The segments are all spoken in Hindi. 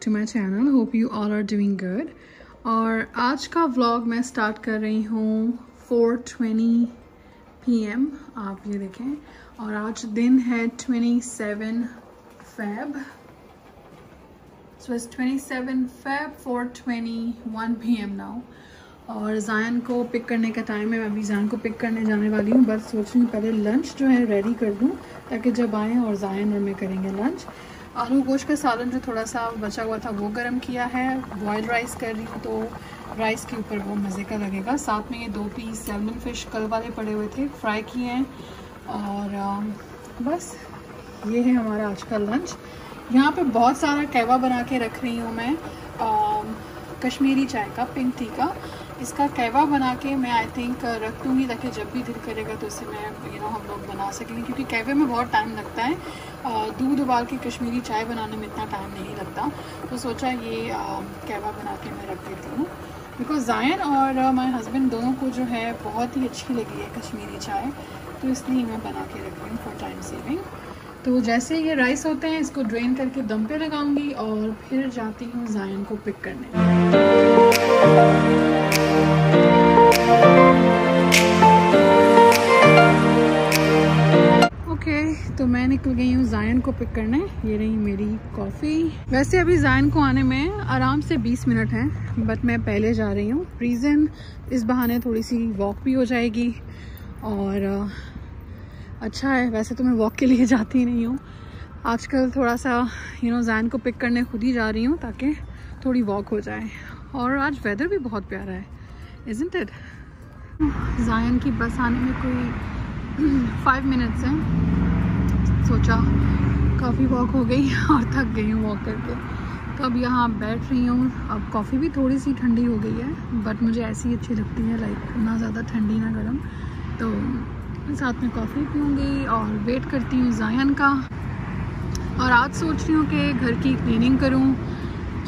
To my channel. Hope you all are doing good. और आज का व्लॉग मैं स्टार्ट कर रही हूँ 4:20 PM। आप ये देखें, और आज दिन है 27 Feb। So it's 27 Feb, 4:21 PM now। और ज़ायन को पिक करने का टाइम है। मैं अभी ज़ायन को पिक करने जाने वाली हूँ। बस सोच रही हूँ पहले लंच जो है रेडी कर दूँ ताकि जब आएँ और ज़ायन और मैं करेंगे लंच। आलू गोश्त का सालन जो थोड़ा सा बचा हुआ था वो गरम किया है। बॉयल राइस कर रही हूँ तो राइस के ऊपर वो मज़े का लगेगा। साथ में ये 2 पीस सैल्मन फ़िश कल वाले पड़े हुए थे, फ्राई किए हैं। और बस ये है हमारा आज का लंच। यहाँ पे बहुत सारा कहवा बना के रख रही हूँ मैं, कश्मीरी चाय का, पिंक टी का। इसका कहवा बना के मैं आई थिंक रख दूँगी ताकि जब भी दिल करेगा तो इसे मैं हम लोग बना सकेंगे, क्योंकि कहवे में बहुत टाइम लगता है। दूध उबाल के कश्मीरी चाय बनाने में इतना टाइम नहीं लगता, तो सोचा ये कहवा बना के मैं रख देती हूँ। बिकॉज ज़ायन और माय हस्बैंड दोनों को जो है बहुत ही अच्छी लगी है कश्मीरी चाय, तो इसलिए मैं बना के रख रही हूँ फॉर टाइम सेविंग। तो जैसे ये राइस होते हैं इसको ड्रेन करके दम पे लगाऊंगी और फिर जाती हूँ ज़ायन को पिक करने। ओके, तो मैं निकल गई हूँ ज़ायन को पिक करने। ये रही मेरी कॉफ़ी। वैसे अभी ज़ायन को आने में आराम से 20 मिनट हैं, बट मैं पहले जा रही हूँ। रीज़न, इस बहाने थोड़ी सी वॉक भी हो जाएगी और अच्छा है। वैसे तो मैं वॉक के लिए जाती नहीं हूँ आजकल, थोड़ा सा ज़ायन को पिक करने खुद ही जा रही हूँ ताकि थोड़ी वॉक हो जाए। और आज वेदर भी बहुत प्यारा है, इज़न्ट इट। ज़ायन की बस आने में कोई 5 मिनट्स हैं। सोचा काफ़ी वॉक हो गई और थक गई हूँ वॉक करके, तो अब यहाँ बैठ रही हूँ। अब कॉफ़ी भी थोड़ी सी ठंडी हो गई है, बट मुझे ऐसी ही अच्छी लगती है, लाइक ना ज़्यादा ठंडी ना गर्म। तो साथ में कॉफ़ी पीऊँगी और वेट करती हूँ ज़ायन का। और आज सोच रही हूँ कि घर की क्लीनिंग करूँ,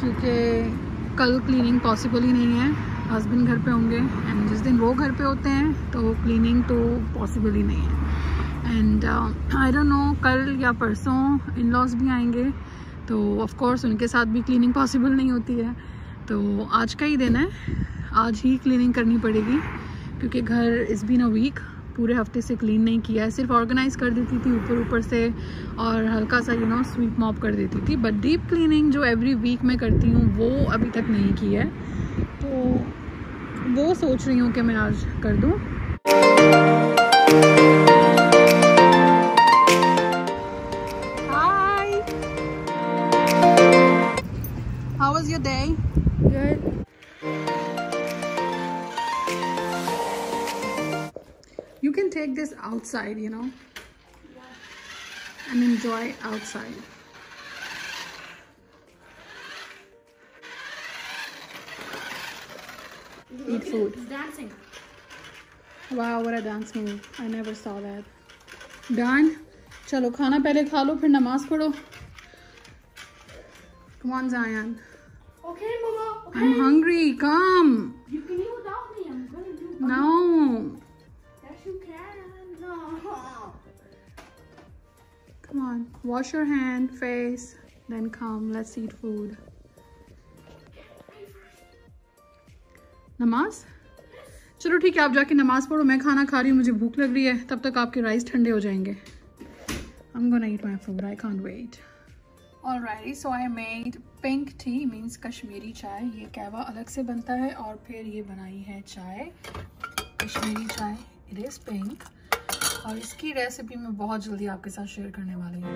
क्योंकि कल क्लीनिंग पॉसिबल ही नहीं है। हस्बैंड घर पे होंगे एंड जिस दिन वो घर पे होते हैं तो क्लीनिंग तो पॉसिबल ही नहीं है। एंड आई डोंट नो, कल या परसों इन लॉज भी आएंगे, तो ऑफ कोर्स उनके साथ भी क्लीनिंग पॉसिबल नहीं होती है। तो आज का ही दिन है, आज ही क्लीनिंग करनी पड़ेगी, क्योंकि घर इज़ बीन अ वीक, पूरे हफ्ते से क्लीन नहीं किया है। सिर्फ ऑर्गेनाइज कर देती थी ऊपर से और हल्का सा स्वीप मॉप कर देती थी, बट डीप क्लीनिंग जो एवरी वीक मैं करती हूँ वो अभी तक नहीं की है। तो वो सोच रही हूँ कि मैं आज कर दूँ। Hi, how was your day? Good. You can take this outside, and enjoy outside. Eat food. Dancing. Wow, what a dance move. I never saw that. Done? चलो खाना पहले खा लो फिर नमाज पढ़ो। Come on, Zayan. Okay, Mama. Okay. I'm hungry. Come. You can eat without me. I'm gonna do. No. Yes, you can. No. Come on. Wash your hand, face, then come. Let's eat food. नमाज? चलो ठीक है, आप जाके नमाज पढ़ो, मैं खाना खा रही हूँ, मुझे भूख लग रही है। तब तक आपके राइस ठंडे हो जाएंगे। I'm gonna eat my food. I can't wait. Alrighty, so I made pink tea, means Kashmiri चाय। ये कहवा अलग से बनता है और फिर ये बनाई है चाय, कश्मीरी चाय। It is pink। और इसकी रेसिपी मैं बहुत जल्दी आपके साथ शेयर करने वाली हूँ।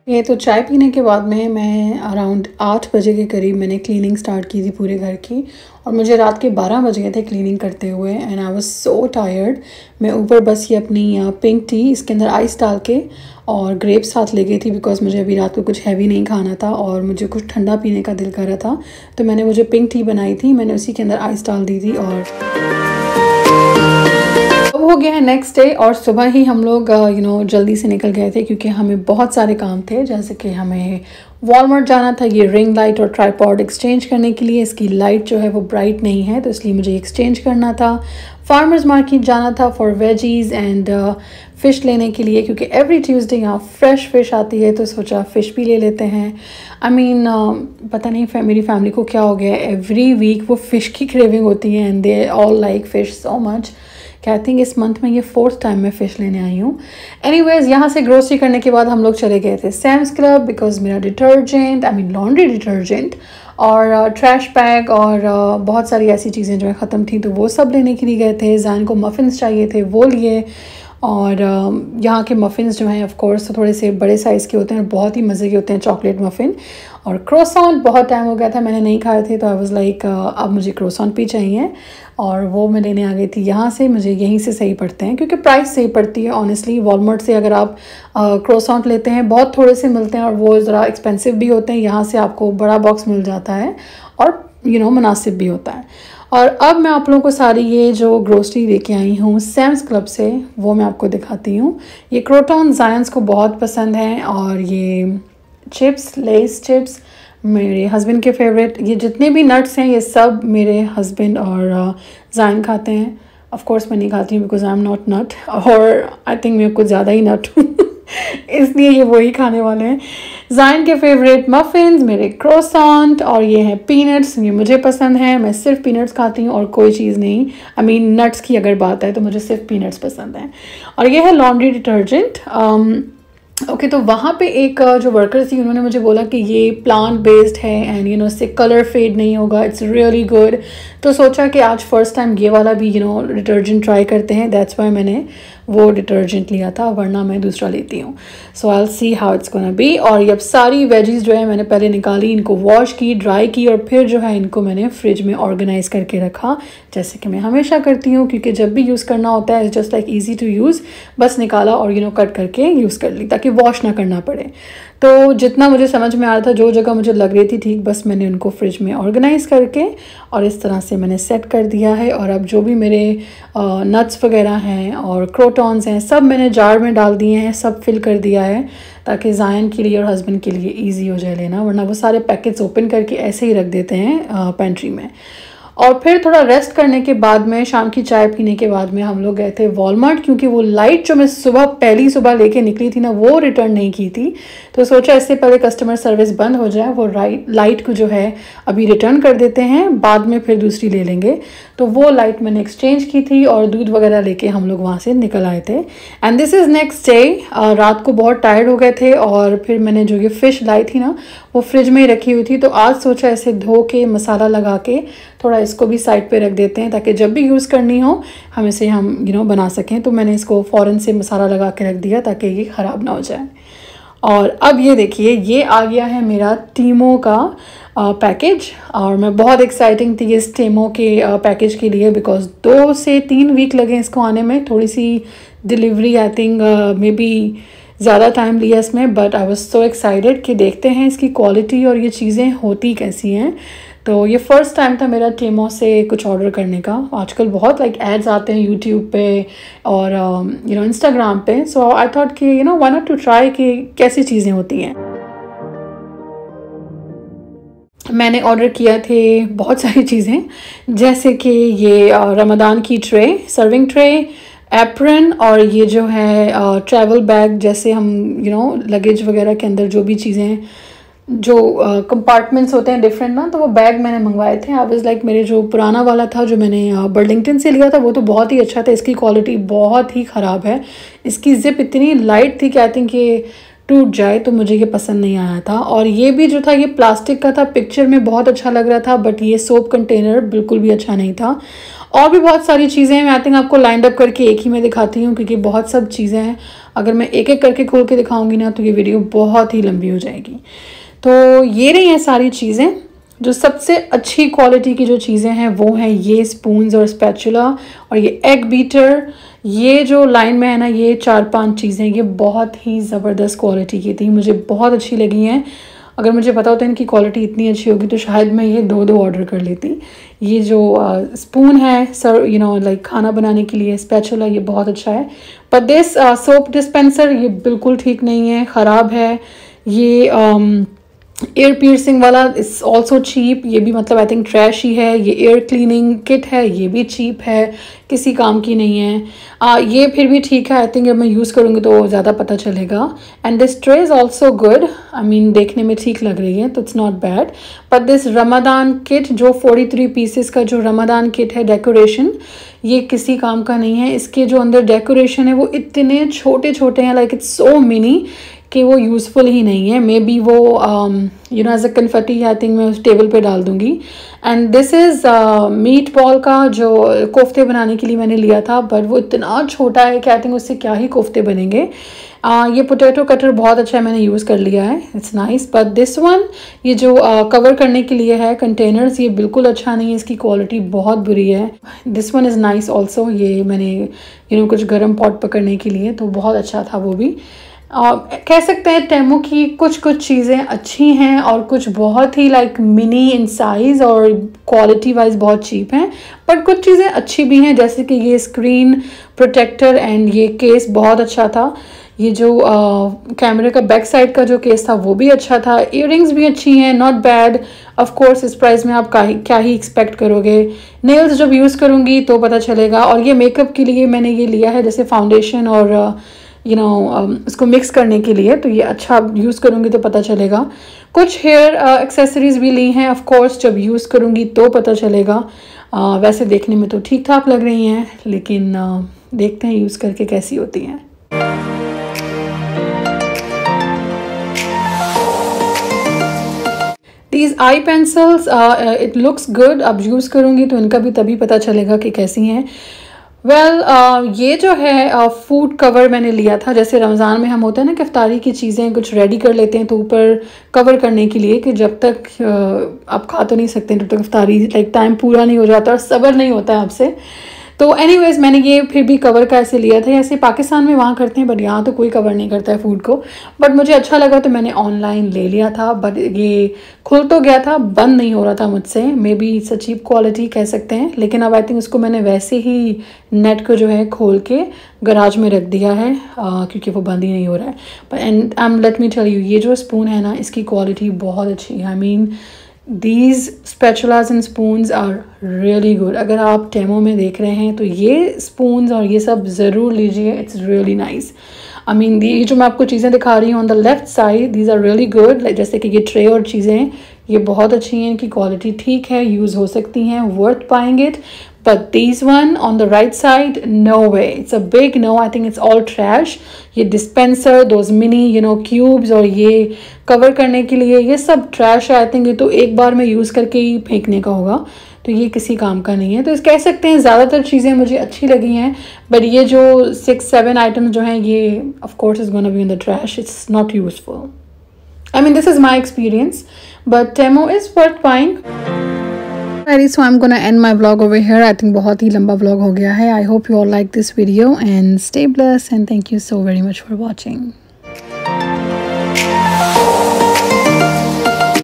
ये तो चाय पीने के बाद में मैं अराउंड 8 बजे के करीब मैंने क्लीनिंग स्टार्ट की थी पूरे घर की, और मुझे रात के 12 बज गए थे क्लीनिंग करते हुए। And I was so tired. मैं ऊपर बस ये अपनी पिंक टी, इसके अंदर आइस डाल के और ग्रेप्स साथ ले गई थी, बिकॉज मुझे अभी रात को कुछ हैवी नहीं खाना था और मुझे कुछ ठंडा पीने का दिल कर रहा था। तो मैंने वो जो पिंक टी बनाई थी, मैंने उसी के अंदर आइस डाल दी थी। और हो गया है नेक्स्ट डे और सुबह ही हम लोग जल्दी से निकल गए थे क्योंकि हमें बहुत सारे काम थे, जैसे कि हमें वॉलमार्ट जाना था ये रिंग लाइट और ट्राइपॉड एक्सचेंज करने के लिए। इसकी लाइट जो है वो ब्राइट नहीं है तो इसलिए मुझे एक्सचेंज करना था। फार्मर्स मार्केट जाना था फॉर वेजीज़ एंड फ़िश लेने के लिए, क्योंकि एवरी ट्यूसडे यहाँ फ्रेश फ़िश आती है तो सोचा फ़िश भी ले लेते हैं। पता नहीं मेरी फैमिली को क्या हो गया है, एवरी वीक वो फ़िश की क्रेविंग होती है and they all like fish so much कि आई थिंक इस मंथ में ये 4th टाइम मैं फ़िश लेने आई हूँ। एनीवेज़ यहाँ से ग्रोसरी करने के बाद हम लोग चले गए थे सैम्स क्लब, बिकॉज मेरा डिटर्जेंट लॉन्ड्री डिटर्जेंट और ट्रैश बैग और बहुत सारी ऐसी चीज़ें जो है ख़त्म थी तो वो सब लेने के लिए गए थे। ज़ाइन को मफ़िन्स चाहिए थे, वो लिए। और यहाँ के मफ़िन्स जो हैं ऑफ कोर्स तो थोड़े से बड़े साइज़ के होते हैं, बहुत ही मज़े के होते हैं, चॉकलेट मफ़िन। और क्रोसॉन्ट बहुत टाइम हो गया था मैंने नहीं खाए थे तो आई वाज लाइक अब मुझे क्रोसॉन्ट भी चाहिए और वो मैं लेने आ गई थी यहाँ से। मुझे यहीं से सही पड़ते हैं क्योंकि प्राइस सही पड़ती है ऑनेस्टली। वॉलमार्ट से अगर आप क्रोसॉन्ट लेते हैं बहुत थोड़े से मिलते हैं और वो ज़रा एक्सपेंसिव भी होते हैं, यहाँ से आपको बड़ा बॉक्स मिल जाता है और मुनासिब भी होता है। और अब मैं आप लोगों को सारी ये जो ग्रोसरी लेके आई हूँ सैम्स क्लब से वो मैं आपको दिखाती हूँ। ये क्रोटॉन ज़ायंस को बहुत पसंद हैं और ये चिप्स, लेस चिप्स मेरे हस्बैंड के फेवरेट। ये जितने भी नट्स हैं ये सब मेरे हस्बैंड और ज़ायन खाते हैं। ऑफ कोर्स मैं नहीं खाती हूँ बिकॉज आई एम नॉट नट, और आई थिंक मैं कुछ ज़्यादा ही नट हूँ इसलिए ये वही खाने वाले हैं। ज़ायन के फेवरेट मफ़िन्स, मेरे क्रोसॉन्ट, और ये हैं पीनट्स, ये मुझे पसंद हैं। मैं सिर्फ पीनट्स खाती हूँ और कोई चीज़ नहीं। नट्स की अगर बात है तो मुझे सिर्फ पीनट्स पसंद हैं। और ये है लॉन्ड्री डिटर्जेंट। ओके तो वहाँ पे एक जो वर्कर थी उन्होंने मुझे बोला कि ये प्लांट बेस्ड है एंड इससे कलर फेड नहीं होगा, इट्स रियली गुड। तो सोचा कि आज फर्स्ट टाइम ये वाला भी डिटर्जेंट ट्राई करते हैं, दैट्स वाई मैंने वो डिटर्जेंट लिया था, वरना मैं दूसरा लेती हूँ। So I will see how it's gonna be. और ये अब सारी वेजीज़ जो है मैंने पहले निकाली, इनको वॉश की, ड्राई की और फिर जो है इनको मैंने फ्रिज में ऑर्गेनाइज करके रखा, जैसे कि मैं हमेशा करती हूँ क्योंकि जब भी यूज़ करना होता है just like easy to use, बस निकाला और कट करके यूज़ कर ली ताकि वॉश ना करना पड़े। तो जितना मुझे समझ में आ रहा था, जो जगह मुझे लग रही थी ठीक, बस मैंने उनको फ्रिज में ऑर्गेनाइज़ करके और इस तरह से मैंने सेट कर दिया है। और अब जो भी मेरे नट्स वगैरह हैं और क्रोटॉन्स हैं सब मैंने जार में डाल दिए हैं, सब फिल कर दिया है ताकि ज़ायन के लिए और हस्बैंड के लिए ईजी हो जाए लेना, वरना वो सारे पैकेट्स ओपन करके ऐसे ही रख देते हैं पेंट्री में। और फिर थोड़ा रेस्ट करने के बाद में, शाम की चाय पीने के बाद में हम लोग गए थे वॉलमार्ट, क्योंकि वो लाइट जो मैं पहली सुबह लेके निकली थी ना वो रिटर्न नहीं की थी। तो सोचा इससे पहले कस्टमर सर्विस बंद हो जाए वो लाइट को जो है अभी रिटर्न कर देते हैं, बाद में फिर दूसरी ले लेंगे। तो वो लाइट मैंने एक्सचेंज की थी और दूध वगैरह लेके हम लोग वहाँ से निकल आए थे। And this is next day. रात को बहुत टायर्ड हो गए थे और फिर मैंने जो ये फ़िश लाई थी ना वो फ्रिज में ही रखी हुई थी, तो आज सोचा ऐसे धो के मसाला लगा के थोड़ा इसको भी साइड पे रख देते हैं ताकि जब भी यूज़ करनी हो हम इसे बना सकें। तो मैंने इसको फ़ौरन से मसाला लगा के रख दिया ताकि ये ख़राब ना हो जाए। और अब ये देखिए, ये आ गया है मेरा टीमो का पैकेज और मैं बहुत एक्साइटिंग थी इस टीमो के पैकेज के लिए, बिकॉज 2 से 3 वीक लगे इसको आने में। थोड़ी सी delivery I think may be ज़्यादा टाइम लिया इसमें, but I was so excited कि देखते हैं इसकी क्वालिटी और ये चीज़ें होती कैसी हैं। तो ये फ़र्स्ट टाइम था मेरा टीमो से कुछ ऑर्डर करने का। आजकल बहुत एड्स आते हैं यूट्यूब पे और इंस्टाग्राम पे, सो आई थॉट कि व्हाई नॉट टू ट्राई कि कैसी चीज़ें होती हैं। मैंने ऑर्डर किया थे बहुत सारी चीज़ें, जैसे कि ये रमज़ान की ट्रे, सर्विंग ट्रे, एप्रन, और ये जो है ट्रैवल बैग, जैसे हम लगेज वगैरह के अंदर जो भी चीज़ें जो कंपार्टमेंट्स होते हैं डिफरेंट ना, तो वो बैग मैंने मंगवाए थे। आई वाज लाइक मेरे जो पुराना वाला था जो मैंने बर्लिंगटन से लिया था वो तो बहुत ही अच्छा था, इसकी क्वालिटी बहुत ही ख़राब है। इसकी जिप इतनी लाइट थी कि आई थिंक ये टूट जाए, तो मुझे ये पसंद नहीं आया था। और ये भी जो था ये प्लास्टिक का था, पिक्चर में बहुत अच्छा लग रहा था, बट ये सोप कंटेनर बिल्कुल भी अच्छा नहीं था। और भी बहुत सारी चीज़ें हैं, मैं आई थिंक आपको लाइंड अप करके एक ही में दिखाती हूँ क्योंकि बहुत सब चीज़ें हैं। अगर मैं एक एक करके खोल के दिखाऊंगी ना तो ये वीडियो बहुत ही लंबी हो जाएगी। तो ये रही हैं सारी चीज़ें। जो सबसे अच्छी क्वालिटी की जो चीज़ें हैं वो हैं ये स्पून्स और स्पैचुला और ये एग बीटर। ये जो लाइन में है ना, ये 4-5 चीज़ें ये बहुत ही ज़बरदस्त क्वालिटी की थी, मुझे बहुत अच्छी लगी हैं। अगर मुझे पता होता इनकी क्वालिटी इतनी अच्छी होगी तो शायद मैं ये 2 ऑर्डर कर लेती। ये जो स्पून है सर लाइक खाना बनाने के लिए स्पैचुला, ये बहुत अच्छा है। बट दिस सोप डिस्पेंसर ये बिल्कुल ठीक नहीं है, ख़राब है। ये एयर पियर्सिंग वाला इज़ ऑल्सो चीप, ये भी मतलब आई थिंक ट्रैश ही है। ये एयर क्लीनिंग किट है, ये भी चीप है, किसी काम की नहीं है। ये फिर भी ठीक है, आई थिंक जब मैं यूज़ करूँगी तो ज़्यादा पता चलेगा। And this tray is also good, I mean देखने में ठीक लग रही है तो it's not bad. But this Ramadan kit जो 43 पीसेस का जो रमदान किट है डेकोरेशन, ये किसी काम का नहीं है। इसके जो अंदर डेकोरेशन है वो इतने छोटे छोटे हैं, लाइक इट्स सो मिनी कि वो यूज़फुल ही नहीं है। मे बी वो as a confetti I think मैं उस टेबल पे डाल दूँगी। And this is meat ball का जो कोफ्ते बनाने के लिए मैंने लिया था, बट वो इतना छोटा है कि आई थिंक उससे क्या ही कोफ्ते बनेंगे। ये पोटैटो कटर बहुत अच्छा है, मैंने यूज़ कर लिया है, it's nice. But this one ये जो कवर करने के लिए है कंटेनर्स, ये बिल्कुल अच्छा नहीं है, इसकी क्वालिटी बहुत बुरी है। This one is nice also, ये मैंने कुछ गर्म पॉट पकड़ने के लिए, तो बहुत अच्छा था वो भी। कह सकते हैं टेमो की कुछ चीज़ें अच्छी हैं और कुछ बहुत ही लाइक मिनी इन साइज़ और क्वालिटी वाइज बहुत चीप हैं। बट कुछ चीज़ें अच्छी भी हैं, जैसे कि ये स्क्रीन प्रोटेक्टर एंड ये केस बहुत अच्छा था। ये जो कैमरे का बैक साइड का जो केस था वो भी अच्छा था। इयररिंग्स भी अच्छी हैं, नॉट बैड। ऑफ कोर्स इस प्राइस में आप क्या ही एक्सपेक्ट करोगे। नेल्स जब यूज़ करूँगी तो पता चलेगा। और ये मेकअप के लिए मैंने ये लिया है, जैसे फाउंडेशन और इसको मिक्स करने के लिए, तो ये अच्छा यूज़ करूँगी तो पता चलेगा। कुछ हेयर एक्सेसरीज भी ली हैं, ऑफ कोर्स जब यूज़ करूँगी तो पता चलेगा। वैसे देखने में तो ठीक ठाक लग रही हैं, लेकिन देखते हैं यूज़ करके कैसी होती हैं। These eye pencils, it looks good। अब यूज़ करूँगी तो इनका भी तभी पता चलेगा कि कैसी हैं। ये जो है फूड कवर मैंने लिया था, जैसे रमज़ान में हम होते हैं ना कि इफ्तारी की चीज़ें कुछ रेडी कर लेते हैं तो ऊपर कवर करने के लिए कि जब तक आप खा तो नहीं सकते जब तक इफ्तारी लाइक टाइम पूरा नहीं हो जाता और सब्र नहीं होता है आपसे। तो एनीवेज मैंने ये फिर भी कवर का ऐसे लिया था। ऐसे पाकिस्तान में वहाँ करते हैं, बट यहाँ तो कोई कवर नहीं करता है फूड को। बट मुझे अच्छा लगा तो मैंने ऑनलाइन ले लिया था। बट ये खुल तो गया था, बंद नहीं हो रहा था मुझसे। May be it's a cheap quality कह सकते हैं, लेकिन अब आई थिंक उसको मैंने वैसे ही नेट को जो है खोल के गराज में रख दिया है, क्योंकि वो बंद ही नहीं हो रहा है। But let me tell you, ये जो स्पून है ना, इसकी क्वालिटी बहुत अच्छी है। I mean These spatulas and spoons are really good। अगर आप टेमो में देख रहे हैं तो ये स्पून्स और ये सब ज़रूर लीजिए, it's really nice. I mean ये जो मैं आपको चीज़ें दिखा रही हूँ on the left side, these are really good. जैसे कि ये ट्रे और चीज़ें ये बहुत अच्छी हैं, इनकी क्वालिटी ठीक है, यूज़ हो सकती हैं, worth buying it. But these one on the right side, no way, it's a big no। I think it's all trash। ये dispenser, those mini cubes और ये cover करने के लिए ये सब trash है। I think ये तो एक बार में यूज़ करके ही फेंकने का होगा, तो ये किसी काम का नहीं है। तो इस कह सकते हैं ज़्यादातर चीज़ें मुझे अच्छी लगी हैं, बट ये जो 6-7 आइटम्स जो हैं ये of course is gonna be in the trash। It's not useful। I mean this is my experience, but Temu is worth buying। So I'm gonna end my vlog over here। I think बहुत ही लंबा vlog हो गया है। I hope you all like this video and stay blessed and thank you so very much for watching।